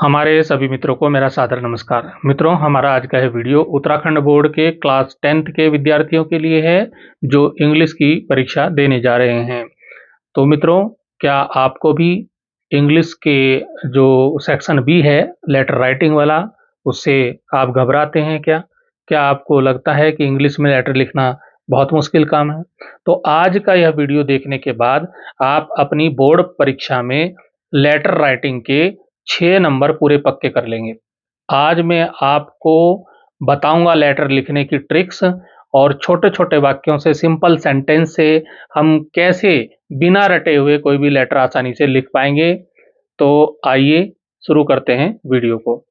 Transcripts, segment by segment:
हमारे सभी मित्रों को मेरा सादर नमस्कार। मित्रों, हमारा आज का यह वीडियो उत्तराखंड बोर्ड के क्लास 10th के विद्यार्थियों के लिए है जो इंग्लिश की परीक्षा देने जा रहे हैं। तो मित्रों, क्या आपको भी इंग्लिश के जो सेक्शन बी है लेटर राइटिंग वाला, उससे आप घबराते हैं क्या? क्या आपको लगता है कि इंग्लिश में लेटर लिखना बहुत मुश्किल काम है? तो आज का यह वीडियो देखने के बाद आप अपनी बोर्ड परीक्षा में लेटर राइटिंग के 6 नंबर पूरे पक्के कर लेंगे। आज मैं आपको बताऊँगा लेटर लिखने की ट्रिक्स और छोटे-छोटे वाक्यों से, सिंपल सेंटेंस से हम कैसे बिना रटे हुए कोई भी लेटर आसानी से लिख पाएँगे। तो आइए शुरू करते हैं वीडियो को।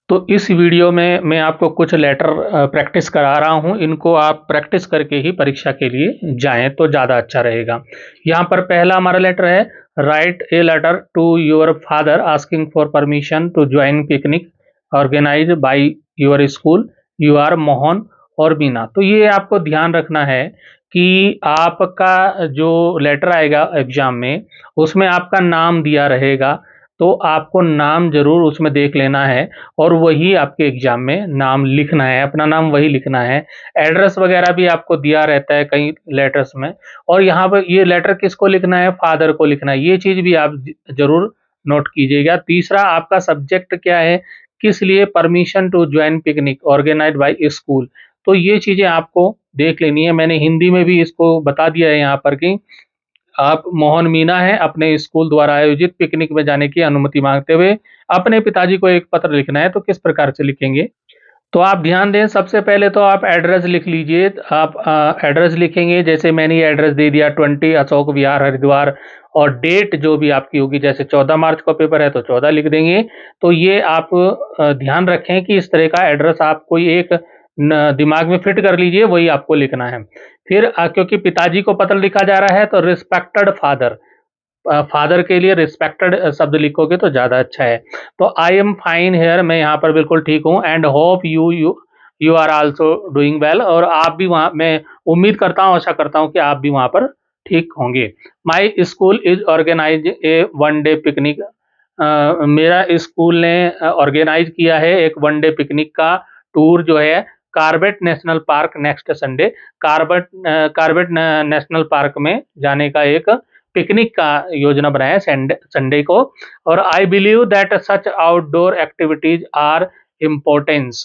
तो इस वीडियो में मैं आपको कुछ लेटर प्रैक्टिस करा रहा हूँ। इनको आप प्रैक्टिस करके ही परीक्षा के लिए जाएँ तो ज़्यादा अच्छा रहेगा। यहाँ पर पहला हमारा लेटर है, write a letter to your father asking for permission to join picnic organised by your school. You are Mohan और मीना। तो ये आपको ध्यान रखना है कि आपका जो लेटर आएगा एग्ज़ाम में, उसमें आपका नाम दिया रहेगा, तो आपको नाम ज़रूर उसमें देख लेना है और वही आपके एग्ज़ाम में नाम लिखना है, अपना नाम वही लिखना है। एड्रेस वग़ैरह भी आपको दिया रहता है कई लेटर्स में, और यहाँ पर ये लेटर किसको लिखना है? फादर को लिखना है। ये चीज़ भी आप ज़रूर नोट कीजिएगा। तीसरा, आपका सब्जेक्ट क्या है? किस लिए? Permission to join picnic organised by school. तो ये चीज़ें आपको देख लेनी है। मैंने हिंदी में भी इसको बता दिया है यहाँ पर कि आप मोहन मीना हैं, अपने स्कूल द्वारा आयोजित पिकनिक में जाने की अनुमति मांगते हुए अपने पिताजी को एक पत्र लिखना है। तो किस प्रकार से लिखेंगे? तो आप ध्यान दें, सबसे पहले तो आप एड्रेस लिख लीजिए। आप एड्रेस लिखेंगे, जैसे मैंने ये एड्रेस दे दिया 20 अशोक विहार हरिद्वार, और डेट जो भी आपकी होगी, जैसे 14 मार्च का पेपर है तो 14 लिख देंगे। तो ये आप ध्यान रखें कि इस तरह का एड्रेस आप कोई एक दिमाग में फिट कर लीजिए, वही आपको लिखना है। फिर क्योंकि पिताजी को पत्र लिखा जा रहा है तो रिस्पेक्टेड फादर, फादर के लिए रिस्पेक्टेड शब्द लिखोगे तो ज़्यादा अच्छा है। तो आई एम फाइन हियर, मैं यहाँ पर बिल्कुल ठीक हूँ, and hope you are also doing well, और आप भी वहाँ, मैं उम्मीद करता हूँ, आशा करता हूँ कि आप भी वहाँ पर ठीक होंगे। My school is organise a one day picnic, मेरा स्कूल ने ऑर्गेनाइज किया है एक वन डे पिकनिक का टूर जो है Corbett national park next Sunday. Corbett national park में जाने का एक पिकनिक का योजना बनाया संडे को। और I believe that such outdoor activities are importance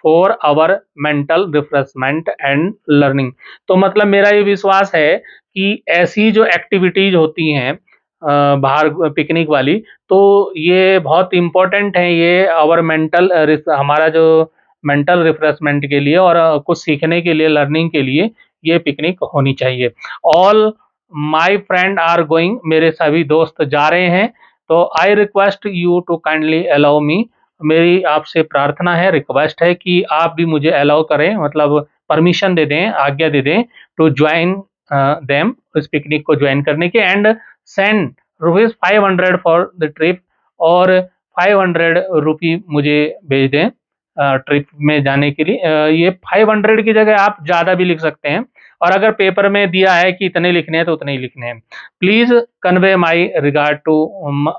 for our mental refreshment and learning. तो मतलब मेरा ये विश्वास है कि ऐसी जो एक्टिविटीज होती हैं बाहर पिकनिक वाली, तो ये बहुत इम्पोर्टेंट है। ये आवर मेंटल हमारा जो मेंटल रिफ्रेशमेंट के लिए और कुछ सीखने के लिए, लर्निंग के लिए ये पिकनिक होनी चाहिए। All my friend are going, मेरे सभी दोस्त जा रहे हैं। तो I request you to kindly allow me, मेरी आपसे प्रार्थना है, रिक्वेस्ट है कि आप भी मुझे अलाउ करें, मतलब परमिशन दे दें, आज्ञा दे दें, टू ज्वाइन देम, इस पिकनिक को ज्वाइन करने के, and send rupees 500 for the trip, और 500 रुपी मुझे भेज दें ट्रिप में जाने के लिए। ये 500 की जगह आप ज़्यादा भी लिख सकते हैं, और अगर पेपर में दिया है कि इतने लिखने हैं तो उतने ही लिखने हैं। Please convey my regard to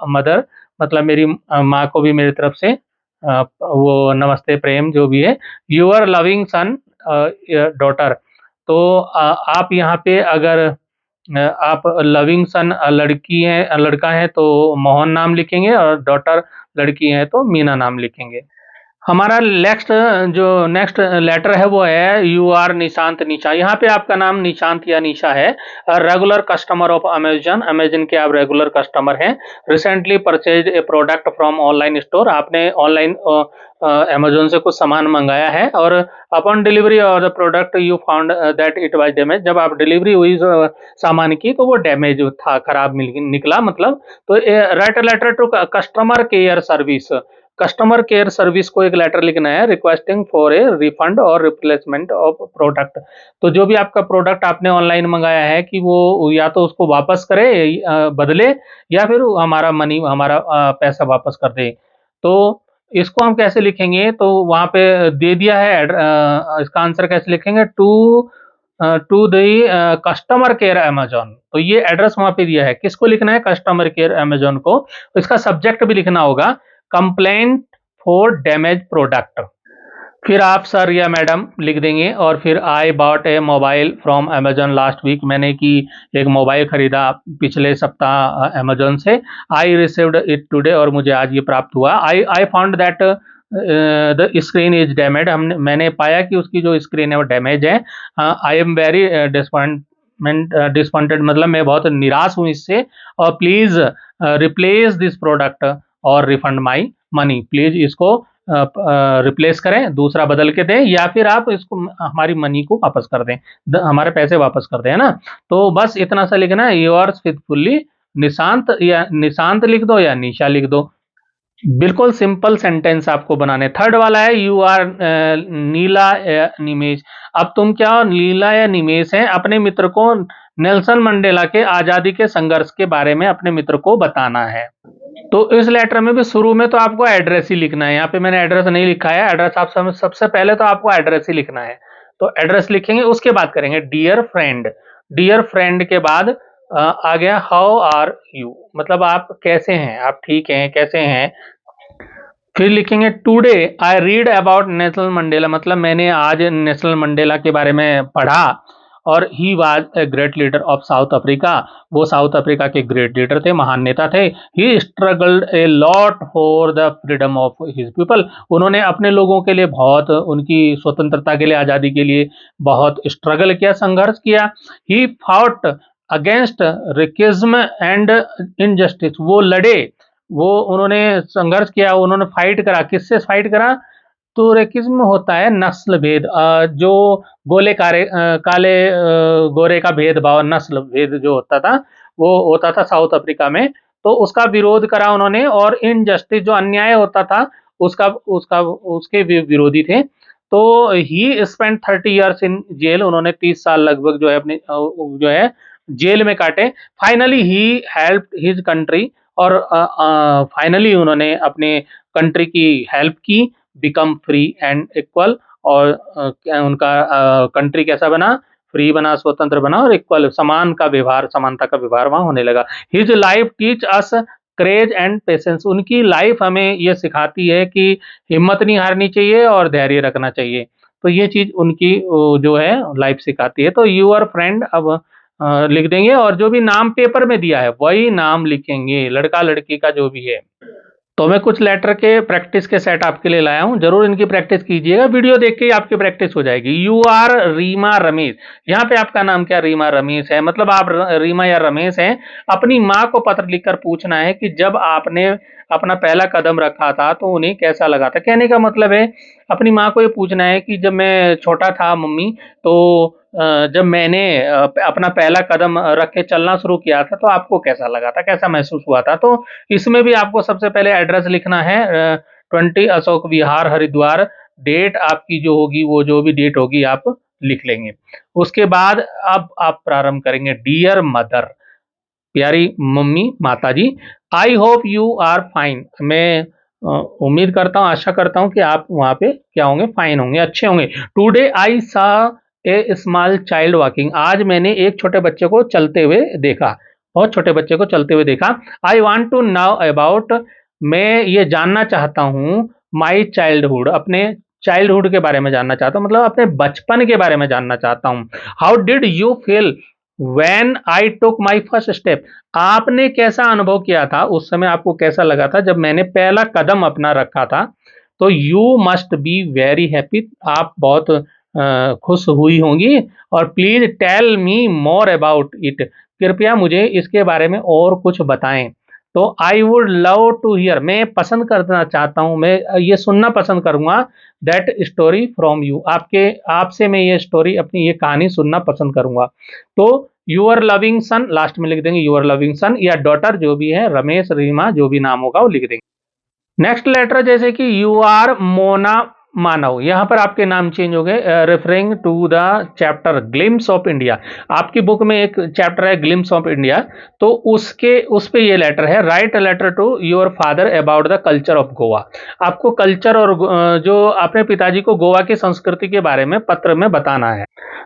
mother, मतलब मेरी माँ को भी मेरी तरफ से वो नमस्ते, प्रेम जो भी है। Your loving son daughter. तो आप यहाँ पे अगर आप लविंग सन लड़की हैं, लड़का है तो मोहन नाम लिखेंगे, और डॉटर लड़की है तो मीना नाम लिखेंगे। हमारा नेक्स्ट लेटर है वो है, यू आर निशांत निशा। यहाँ पे आपका नाम निशांत या निशा है। Regular customer of Amazon, Amazon के आप रेगुलर कस्टमर हैं। Recently purchase a product from online store, आपने ऑनलाइन अमेजोन से कुछ सामान मंगाया है, और upon delivery of the product you found that it was damage, जब आप डिलीवरी हुई सामान की तो वो डैमेज था, खराब निकला मतलब। तो write letter to customer care service, customer care service को एक लेटर लिखना है, रिक्वेस्टिंग फॉर ए रिफंड और रिप्लेसमेंट ऑफ प्रोडक्ट। तो जो भी आपका प्रोडक्ट आपने ऑनलाइन मंगाया है कि वो या तो उसको वापस करे, बदले, या फिर हमारा पैसा वापस कर दे। तो इसको हम कैसे लिखेंगे? तो वहाँ पे दे दिया है इसका आंसर कैसे लिखेंगे? To the customer care Amazon. तो ये एड्रेस वहाँ पे दिया है, किसको लिखना है? कस्टमर केयर अमेजोन को। इसका सब्जेक्ट भी लिखना होगा, कंप्लेंट फॉर डैमेज प्रोडक्ट। फिर आप सर या मैडम लिख देंगे और फिर I bought a mobile from Amazon last week, मैंने कि एक मोबाइल खरीदा पिछले सप्ताह अमेजन से। आई रिसीव्ड इट टुडे, और मुझे आज ये प्राप्त हुआ। I found that the screen is damage, मैंने पाया कि उसकी जो स्क्रीन है वो डैमेज है। आई एम वेरी डिसपॉइंटेड, मतलब मैं बहुत निराश हूँ इससे। और प्लीज रिप्लेस दिस प्रोडक्ट और रिफंड माई मनी, प्लीज इसको रिप्लेस करें, दूसरा बदल के दें, या फिर आप इसको हमारी मनी को वापस कर दें, हमारे पैसे वापस कर दें, है ना। तो बस इतना सा लिखना है, योर्स फेथफुली निशांत, या निशांत लिख दो या निशा लिख दो। बिल्कुल सिंपल सेंटेंस आपको बनाने। थर्ड वाला है यू आर नीला या निमेश। अब तुम क्या हो, नीला या निमेश है, अपने मित्र को नेल्सन मंडेला के आजादी के संघर्ष के बारे में अपने मित्र को बताना है। तो इस लेटर में भी शुरू में तो आपको एड्रेस ही लिखना है, यहाँ पे मैंने एड्रेस नहीं लिखा है, एड्रेस आप सबसे पहले तो आपको एड्रेस ही लिखना है। तो एड्रेस लिखेंगे, उसके बाद करेंगे डियर फ्रेंड। डियर फ्रेंड के बाद आ गया हाउ आर यू, मतलब आप कैसे हैं, आप ठीक हैं, कैसे हैं। फिर लिखेंगे today I read about Nelson Mandela, मतलब मैंने आज नेल्सन मंडेला के बारे में पढ़ा, और he was a great leader of South Africa, वो साउथ अफ्रीका के ग्रेट लीडर थे, महान नेता थे। He struggled a lot for the freedom of his people, उन्होंने अपने लोगों के लिए बहुत, उनकी स्वतंत्रता के लिए, आज़ादी के लिए बहुत स्ट्रगल किया, संघर्ष किया। ही फाउट अगेंस्ट रेकिज्म एंड इनजस्टिस, वो लड़े, वो उन्होंने संघर्ष किया, उन्होंने फाइट करा, किससे फाइट करा, तो रेकिज्म होता है नस्ल भेद, जो गोले काले गोरे का भेदभाव, नस्ल भेद जो होता था, वो होता था साउथ अफ्रीका में, तो उसका विरोध करा उन्होंने। और इनजस्टिस, जो अन्याय होता था, उसका उसका उसके विरोधी थे। तो ही स्पेंड 30 ईयर्स इन जेल, उन्होंने 30 साल लगभग जो है अपने जो है जेल में काटे। Finally he help his country, और फाइनली उन्होंने अपने कंट्री की हेल्प की, बिकम फ्री एंड इक्वल, और उनका कंट्री कैसा बना, फ्री बना, स्वतंत्र बना, और इक्वल, समान का व्यवहार, समानता का व्यवहार वहां होने लगा। His life teach us courage and patience, उनकी लाइफ हमें ये सिखाती है कि हिम्मत नहीं हारनी चाहिए और धैर्य रखना चाहिए। तो ये चीज उनकी जो है लाइफ सिखाती है। तो यूर फ्रेंड अब लिख देंगे, और जो भी नाम पेपर में दिया है वही नाम लिखेंगे, लड़का लड़की का जो भी है। तो मैं कुछ लेटर के प्रैक्टिस के सेट आपके लिए लाया हूं, जरूर इनकी प्रैक्टिस कीजिएगा, वीडियो देख के ही आपकी प्रैक्टिस हो जाएगी। यू आर रीमा रमेश, यहाँ पे आपका नाम क्या रीमा रमेश है, मतलब आप रीमा या रमेश हैं। अपनी माँ को पत्र लिखकर पूछना है कि जब आपने अपना पहला कदम रखा था तो उन्हें कैसा लगा था। कहने का मतलब है अपनी माँ को ये पूछना है कि जब मैं छोटा था मम्मी, तो जब मैंने अपना पहला कदम रख के चलना शुरू किया था तो आपको कैसा लगा था, कैसा महसूस हुआ था। तो इसमें भी आपको सबसे पहले एड्रेस लिखना है, 20 अशोक विहार हरिद्वार, डेट आपकी जो होगी, वो जो भी डेट होगी आप लिख लेंगे। उसके बाद अब आप प्रारंभ करेंगे, डियर मदर, प्यारी मम्मी, माता जी, I hope you are fine, मैं उम्मीद करता हूँ, आशा करता हूँ कि आप वहाँ पे क्या होंगे, फाइन होंगे, अच्छे होंगे। टुडे आई सा ए स्मॉल चाइल्ड वॉकिंग, आज मैंने एक छोटे बच्चे को चलते हुए देखा, बहुत छोटे बच्चे को चलते हुए देखा। I want to know about, मैं ये जानना चाहता हूँ, माई चाइल्डहुड, अपने चाइल्डहुड के बारे में जानना चाहता हूँ, मतलब अपने बचपन के बारे में जानना चाहता हूँ। How did you feel when I took my first step, आपने कैसा अनुभव किया था, उस समय आपको कैसा लगा था जब मैंने पहला कदम अपना रखा था। तो you must be very happy, आप बहुत खुश हुई होंगी। और please tell me more about it, कृपया मुझे इसके बारे में और कुछ बताएं। तो I would love to hear, मैं पसंद करना चाहता हूं, मैं ये सुनना पसंद करूंगा, दैट स्टोरी फ्रॉम यू, आपके आपसे मैं ये स्टोरी, अपनी ये कहानी सुनना पसंद करूंगा। तो यूर लविंग सन, लास्ट में लिख देंगे यूर लविंग सन, या डॉटर जो भी है, रमेश, रीमा, जो भी नाम होगा वो लिख देंगे। नेक्स्ट लेटर, जैसे कि यू आर मोना मानव, यहाँ पर आपके नाम चेंज हो गए, referring to the chapter glimpses of India. आपकी बुक में एक चैप्टर है ग्लिम्स ऑफ इंडिया, तो उस पे ये लेटर है, write a letter to your father about the culture of Goa. आपको कल्चर और जो अपने पिताजी को गोवा की संस्कृति के बारे में पत्र में बताना है।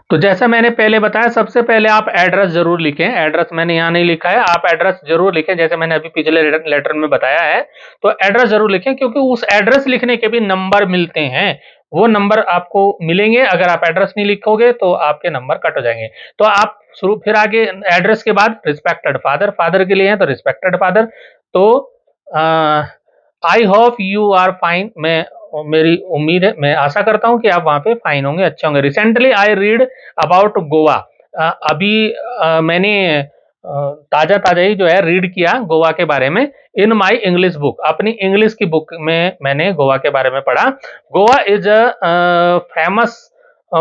तो जैसा मैंने पहले बताया, सबसे पहले आप एड्रेस जरूर लिखें। एड्रेस मैंने यहाँ नहीं लिखा है, आप एड्रेस जरूर लिखें, जैसे मैंने अभी पिछले लेटर में बताया है। तो एड्रेस जरूर लिखें, क्योंकि उस एड्रेस लिखने के भी नंबर मिलते हैं, वो नंबर आपको मिलेंगे। अगर आप एड्रेस नहीं लिखोगे तो आपके नंबर कट हो जाएंगे। तो आप शुरू, फिर आगे एड्रेस के बाद रिस्पेक्टेड फादर, फादर के लिए है तो रिस्पेक्टेड फादर। तो I hope you are fine, मेरी उम्मीद है, मैं आशा करता हूं कि आप वहां पे फाइन होंगे, अच्छे होंगे। Recently I read about Goa, अभी मैंने ताजा ताजा ही जो है रीड किया गोवा के बारे में, इन माई इंग्लिश बुक, अपनी इंग्लिश की बुक में मैंने गोवा के बारे में पढ़ा। Goa is famous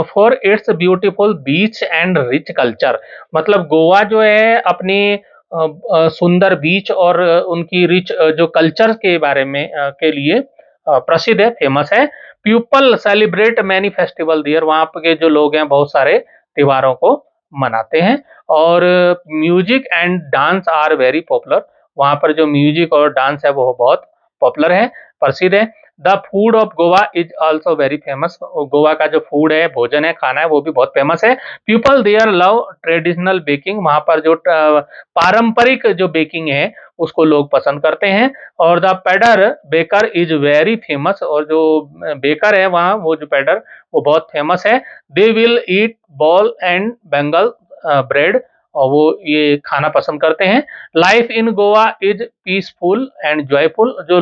for its beautiful beach and rich culture. मतलब गोवा जो है अपनी सुंदर बीच और उनकी रिच जो कल्चर के बारे में के लिए प्रसिद्ध है, फेमस है। People celebrate many festival there, वहाँ के जो लोग हैं बहुत सारे त्योहारों को मनाते हैं। और music and dance are very popular, वहाँ पर जो म्यूजिक और डांस है वो बहुत पॉपुलर है, प्रसिद्ध है। The food of Goa is also very famous, Goa का जो फूड है, भोजन है, खाना है, वो भी बहुत फेमस है। People their love traditional baking, वहाँ पर जो पारंपरिक जो बेकिंग है उसको लोग पसंद करते हैं। और द पेडर बेकर इज वेरी फेमस, और जो बेकर है वहाँ, वो जो पेडर, वो बहुत फेमस है। They will eat ball and Bengal bread, और वो ये खाना पसंद करते हैं। Life in Goa is peaceful and joyful, जो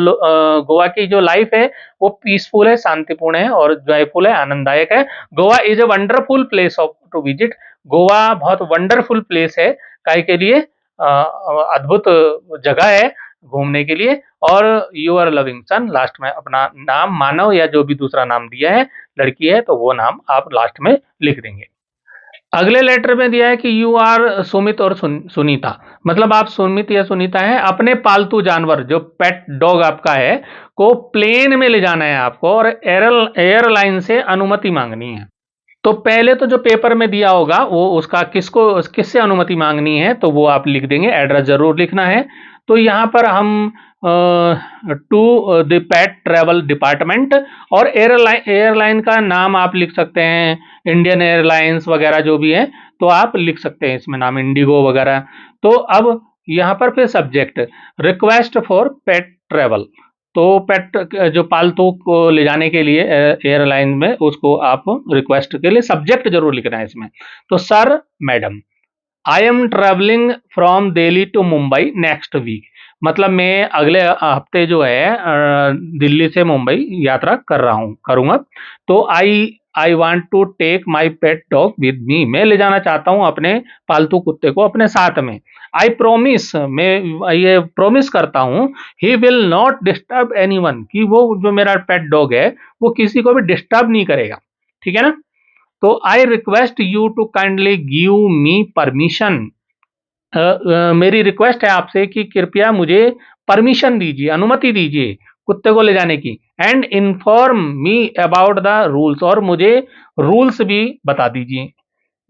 गोवा की जो लाइफ है वो पीसफुल है, शांतिपूर्ण है और जॉयफुल है, आनंददायक है। Goa is a wonderful place of to visit, Goa बहुत वंडरफुल प्लेस है, काय के लिए, अद्भुत जगह है घूमने के लिए। और यूर लविंग सन, लास्ट में अपना नाम मानव या जो भी दूसरा नाम दिया है, लड़की है तो वो नाम आप लास्ट में लिख देंगे। अगले लेटर में दिया है कि यू आर सुमित और सुनीता, मतलब आप सुमित या सुनीता हैं। अपने पालतू जानवर जो पेट डॉग आपका है को प्लेन में ले जाना है आपको, और एयरलाइन से अनुमति मांगनी है। तो पहले तो जो पेपर में दिया होगा वो उसका किससे अनुमति मांगनी है तो वो आप लिख देंगे, एड्रेस जरूर लिखना है। तो यहाँ पर हम to the pet travel department, और एयरलाइन का नाम आप लिख सकते हैं, इंडियन एयरलाइंस वगैरह जो भी है तो आप लिख सकते हैं इसमें नाम, इंडिगो वगैरह। तो अब यहाँ पर फिर subject request for pet travel, तो पेट जो पालतू को ले जाने के लिए एयरलाइन में, उसको आप रिक्वेस्ट के लिए सब्जेक्ट जरूर लिखना है इसमें। तो sir madam, I am travelling from Delhi to Mumbai next week, मतलब मैं अगले हफ्ते जो है दिल्ली से मुंबई यात्रा करूंगा। तो I want to take my pet dog with me, मैं ले जाना चाहता हूं अपने पालतू कुत्ते को अपने साथ में। आई प्रोमिस, मैं ये प्रोमिस करता हूं, he will not disturb anyone, कि वो जो मेरा पेट डॉग है वो किसी को भी डिस्टर्ब नहीं करेगा, ठीक है ना। तो I request you to kindly give me permission, मेरी रिक्वेस्ट है आपसे कि कृपया मुझे परमिशन दीजिए, अनुमति दीजिए कुत्ते को ले जाने की। And inform me about the rules, और मुझे रूल्स भी बता दीजिए,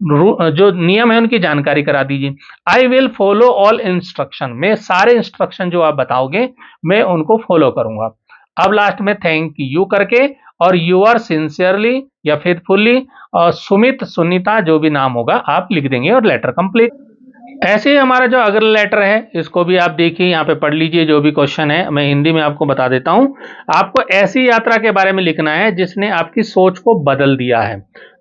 जो नियम है उनकी जानकारी करा दीजिए। I will follow all instruction, मैं सारे इंस्ट्रक्शन जो आप बताओगे मैं उनको फॉलो करूंगा। अब लास्ट में थैंक यू करके और यूर सिंसियरली या फेथफुली और सुमित सुनीता जो भी नाम होगा आप लिख देंगे और लेटर कंप्लीट। ऐसे ही हमारा जो अगला लेटर है इसको भी आप देखिए, यहाँ पे पढ़ लीजिए, जो भी क्वेश्चन है मैं हिंदी में आपको बता देता हूँ। आपको ऐसी यात्रा के बारे में लिखना है जिसने आपकी सोच को बदल दिया है।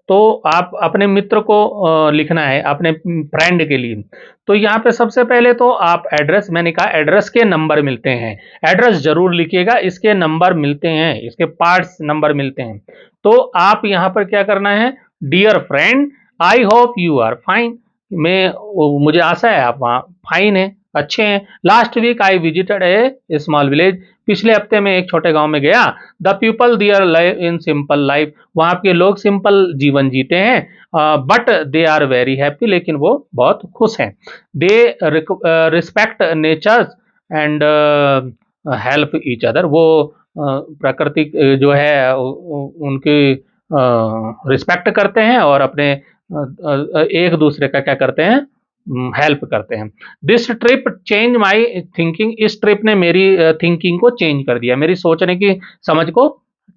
तो आप अपने मित्र को लिखना है, अपने फ्रेंड के लिए। तो यहाँ पे सबसे पहले तो आप एड्रेस, मैंने कहा एड्रेस के नंबर मिलते हैं, एड्रेस जरूर लिखिएगा, इसके नंबर मिलते हैं, इसके पार्ट्स नंबर मिलते हैं। तो आप यहाँ पर क्या करना है, dear friend I hope you are fine, मुझे आशा है आप वहाँ फाइन है, अच्छे हैं। Last week I visited a small village, पिछले हफ्ते में एक छोटे गांव में गया। The people there live in simple life, वहाँ के लोग सिंपल जीवन जीते हैं, but they are very happy, लेकिन वो बहुत खुश हैं। They respect nature and help each other, वो प्रकृति जो है उनकी रिस्पेक्ट करते हैं और अपने एक दूसरे का क्या करते हैं, हेल्प करते हैं। This trip change my thinking, इस ट्रिप ने मेरी थिंकिंग को चेंज कर दिया, मेरी सोचने की समझ को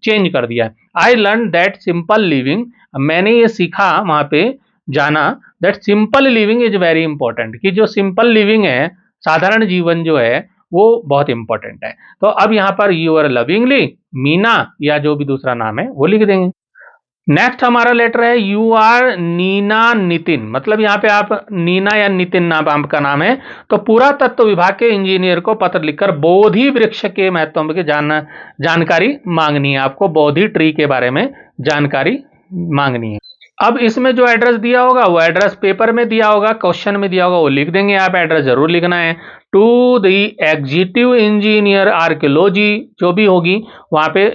चेंज कर दिया। I learn that simple living, मैंने ये सीखा वहां पे जाना, that simple living is very important, कि जो सिंपल लिविंग है, साधारण जीवन जो है वो बहुत इंपॉर्टेंट है। तो अब यहाँ पर यूर लविंगली मीना या जो भी दूसरा नाम है वो लिख देंगे। नेक्स्ट हमारा लेटर है यू आर नीना नितिन, मतलब यहाँ पे आप नीना या नितिन नाम आपका नाम है, तो पूरा तत्व विभाग के इंजीनियर को पत्र लिखकर बोधि वृक्ष के महत्व की जानकारी मांगनी है। आपको बोधि ट्री के बारे में जानकारी मांगनी है। अब इसमें जो एड्रेस दिया होगा वो एड्रेस पेपर में दिया होगा, क्वेश्चन में दिया होगा, वो लिख देंगे आप, एड्रेस जरूर लिखना है। To the executive engineer archaeology जो भी होगी वहां पे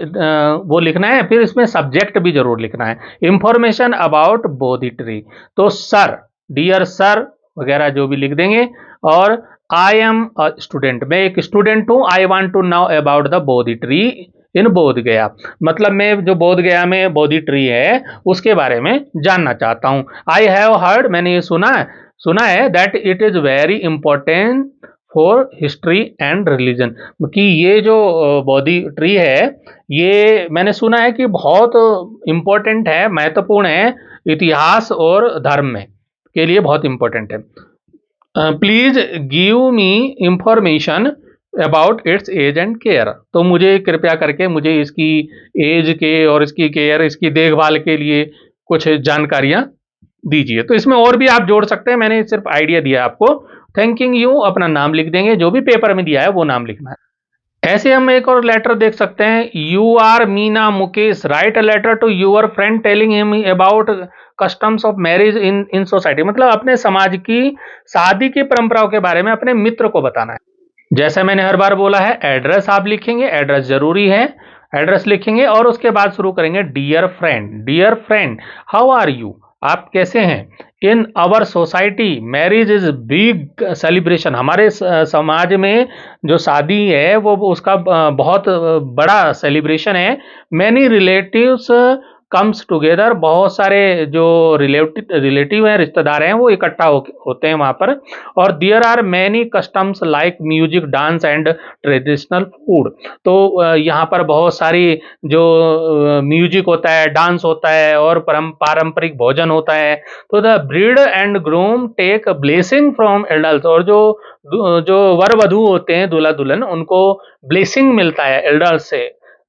वो लिखना है। फिर इसमें सब्जेक्ट भी जरूर लिखना है, इंफॉर्मेशन अबाउट बोधि ट्री, तो सर, डियर सर वगैरह जो भी लिख देंगे। और आई एम अ स्टूडेंट, मैं एक स्टूडेंट हूं, I want to know about the Bodhi tree in Bodh Gaya, मतलब मैं जो बोध गया में बोधि ट्री है उसके बारे में जानना चाहता हूं। आई हैव हर्ड, मैंने ये सुना है that it is very important for history and religion, कि ये जो बोधि ट्री है ये मैंने सुना है कि बहुत इंपॉर्टेंट है, महत्वपूर्ण है इतिहास और धर्म में के लिए बहुत इंपॉर्टेंट है। Please give me information about its age and care, तो मुझे कृपया करके मुझे इसकी एज के और इसकी केयर, इसकी देखभाल के लिए कुछ जानकारियां दीजिए। तो इसमें और भी आप जोड़ सकते हैं, मैंने सिर्फ आइडिया दिया आपको। थैंकिंग यू, अपना नाम लिख देंगे, जो भी पेपर में दिया है वो नाम लिखना है। ऐसे हम एक और लेटर देख सकते हैं, you are Meena Mukesh write a letter to your friend telling him about customs of marriage in society, मतलब अपने समाज की शादी की परंपराओं के बारे में अपने मित्र को बताना है। जैसे मैंने हर बार बोला है, एड्रेस आप लिखेंगे, एड्रेस जरूरी है, एड्रेस लिखेंगे और उसके बाद शुरू करेंगे dear friend how are you, आप कैसे हैं। In our society marriage is big celebration, हमारे समाज में जो शादी है वो उसका बहुत बड़ा सेलिब्रेशन है। मैनी रिलेटिव्स कम्स टुगेदर, बहुत सारे जो रिलेटिव हैं, रिश्तेदार हैं, वो इकट्ठा होते हैं वहां पर। और there are many customs like music, dance and traditional food, तो यहाँ पर बहुत सारी जो म्यूजिक होता है, डांस होता है और पारंपरिक भोजन होता है। तो the bride and groom take blessing from elders, और जो वर वधु होते हैं, दूल्हा दुल्हन, उनको ब्लेसिंग मिलता है एल्डर्स से,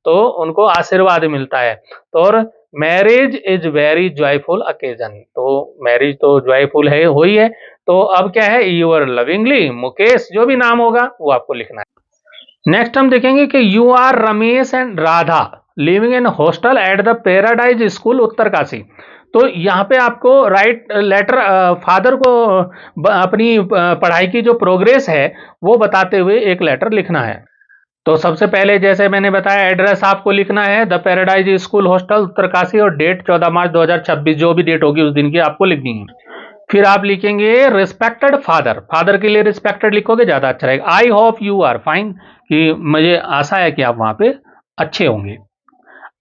तो उनको आशीर्वाद मिलता है। तो और marriage is very joyful occasion, तो मैरिज तो जॉयफुल है हो ही है। तो अब क्या है, यूर लविंगली मुकेश, जो भी नाम होगा वो आपको लिखना है। नेक्स्ट हम देखेंगे कि you are Ramesh and Radha living in hostel at the Paradise School Uttarkashi, तो यहाँ पे आपको राइट लेटर फादर को अपनी पढ़ाई की जो प्रोग्रेस है वो बताते हुए एक लेटर लिखना है। तो सबसे पहले जैसे मैंने बताया, एड्रेस आपको लिखना है the Paradise school hostel Uttarkashi, और डेट 14 मार्च 2026, जो भी डेट होगी उस दिन की आपको लिखनी है। फिर आप लिखेंगे रिस्पेक्टेड फादर, फादर के लिए रिस्पेक्टेड लिखोगे ज्यादा अच्छा रहेगा। I hope you are fine, कि मुझे आशा है कि आप वहां पे अच्छे होंगे।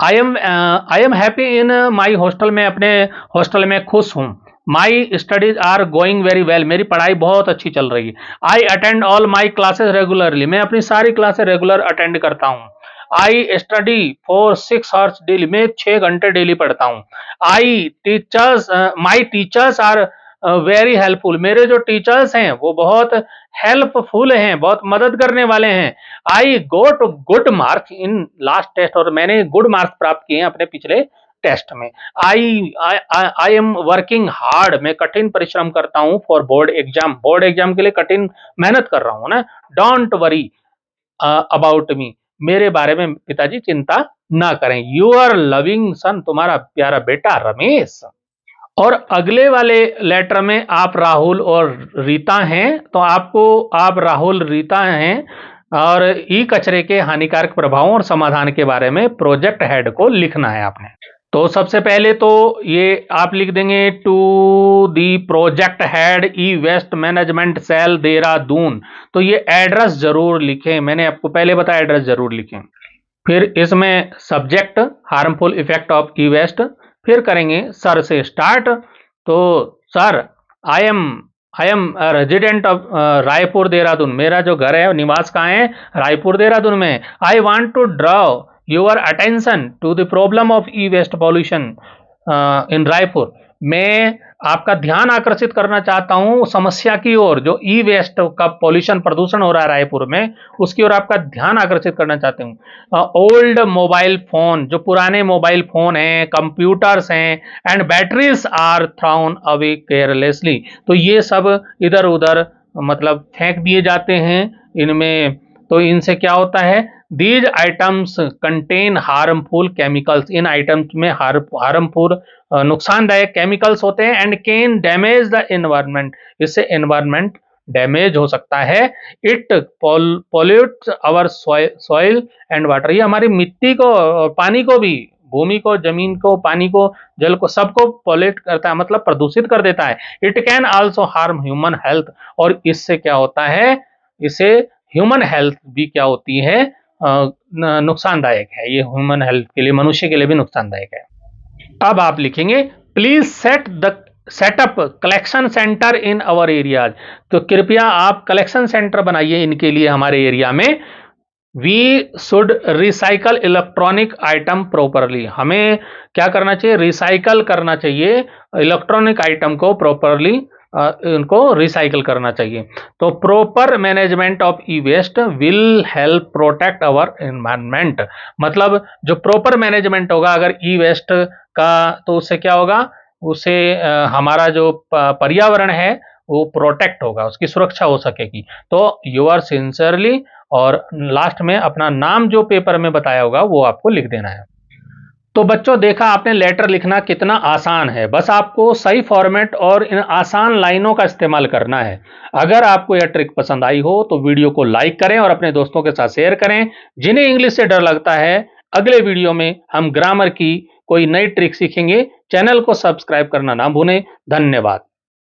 I am happy in my hostel, में अपने हॉस्टल में खुश हूँ। My studies are going very well, मेरी पढ़ाई बहुत अच्छी चल रही है। I attend all my classes regularly, मैं अपनी सारी क्लासेस रेगुलर अटेंड करता हूँ। I study for 6 hours daily, मैं 6 घंटे डेली पढ़ता हूँ। My teachers are very helpful, मेरे जो टीचर्स हैं वो बहुत हेल्पफुल हैं, बहुत मदद करने वाले हैं। I got good marks in last test, और मैंने गुड मार्क्स प्राप्त किए हैं अपने पिछले टेस्ट में। आई एम वर्किंग हार्ड, मैं कठिन परिश्रम करता हूं for board exam, board exam के लिए कठिन मेहनत कर रहा हूं ना। डोंट वरी अबाउट मी, मेरे बारे में पिताजी चिंता ना करें। यूर लविंग सन, तुम्हारा प्यारा बेटा रमेश। और अगले वाले लेटर में आप राहुल और रीता हैं, तो आपको, आप राहुल रीता हैं और ई कचरे के हानिकारक प्रभावों और समाधान के बारे में प्रोजेक्ट हेड को लिखना है आपने। तो सबसे पहले तो ये आप लिख देंगे to the project head e waste management cell Dehradun, तो ये एड्रेस जरूर लिखें, मैंने आपको पहले बताया एड्रेस जरूर लिखें। फिर इसमें subject harmful effect of e waste, फिर करेंगे सर से स्टार्ट। तो sir, I am resident of Raipur Dehradun, मेरा जो घर है निवास कहाँ है, रायपुर देहरादून में। I want to draw your attention to the problem of e waste pollution in Raipur, मैं आपका ध्यान आकर्षित करना चाहता हूं समस्या की ओर, जो ई वेस्ट का पॉल्यूशन प्रदूषण हो रहा है रायपुर में, उसकी ओर आपका ध्यान आकर्षित करना चाहते हूं। ओल्ड मोबाइल फोन, जो पुराने मोबाइल फोन हैं, कंप्यूटर्स हैं, and batteries are thrown away carelessly, तो ये सब इधर उधर मतलब फेंक दिए जाते हैं इनमें। तो इनसे क्या होता है, these items contain harmful chemicals, इन आइटम्स में हार्मफुल नुकसानदायक केमिकल्स होते हैं, and can damage the environment, इससे एनवायरनमेंट डैमेज हो सकता है। It pollutes our soil and water, ये हमारी मिट्टी को, पानी को भी, भूमि को, जमीन को, पानी को, जल को, सबको पॉल्यूट करता है, मतलब प्रदूषित कर देता है। It can also harm human health, और इससे क्या होता है, इसे ह्यूमन हेल्थ भी क्या होती है, नुकसानदायक है, ये ह्यूमन हेल्थ के लिए, मनुष्य के लिए भी नुकसानदायक है। अब आप लिखेंगे please setup collection centre in our areas, तो कृपया आप कलेक्शन सेंटर बनाइए इनके लिए हमारे एरिया में। We should recycle electronic item properly, हमें क्या करना चाहिए, रिसाइकल करना चाहिए इलेक्ट्रॉनिक आइटम को प्रॉपरली, इनको रिसाइकल करना चाहिए। तो proper management of e waste will help protect our environment, मतलब जो प्रॉपर मैनेजमेंट होगा अगर ई वेस्ट का, तो उससे क्या होगा, उससे हमारा जो पर्यावरण है वो प्रोटेक्ट होगा, उसकी सुरक्षा हो सकेगी। तो यू आर सिंसियरली, और लास्ट में अपना नाम जो पेपर में बताया होगा वो आपको लिख देना है। तो बच्चों, देखा आपने लेटर लिखना कितना आसान है, बस आपको सही फॉर्मेट और इन आसान लाइनों का इस्तेमाल करना है। अगर आपको यह ट्रिक पसंद आई हो तो वीडियो को लाइक करें और अपने दोस्तों के साथ शेयर करें। जिन्हें इंग्लिश से डर लगता है, अगले वीडियो में हम ग्रामर की कोई नई ट्रिक सीखेंगे। चैनल को सब्सक्राइब करना ना भूलें। धन्यवाद।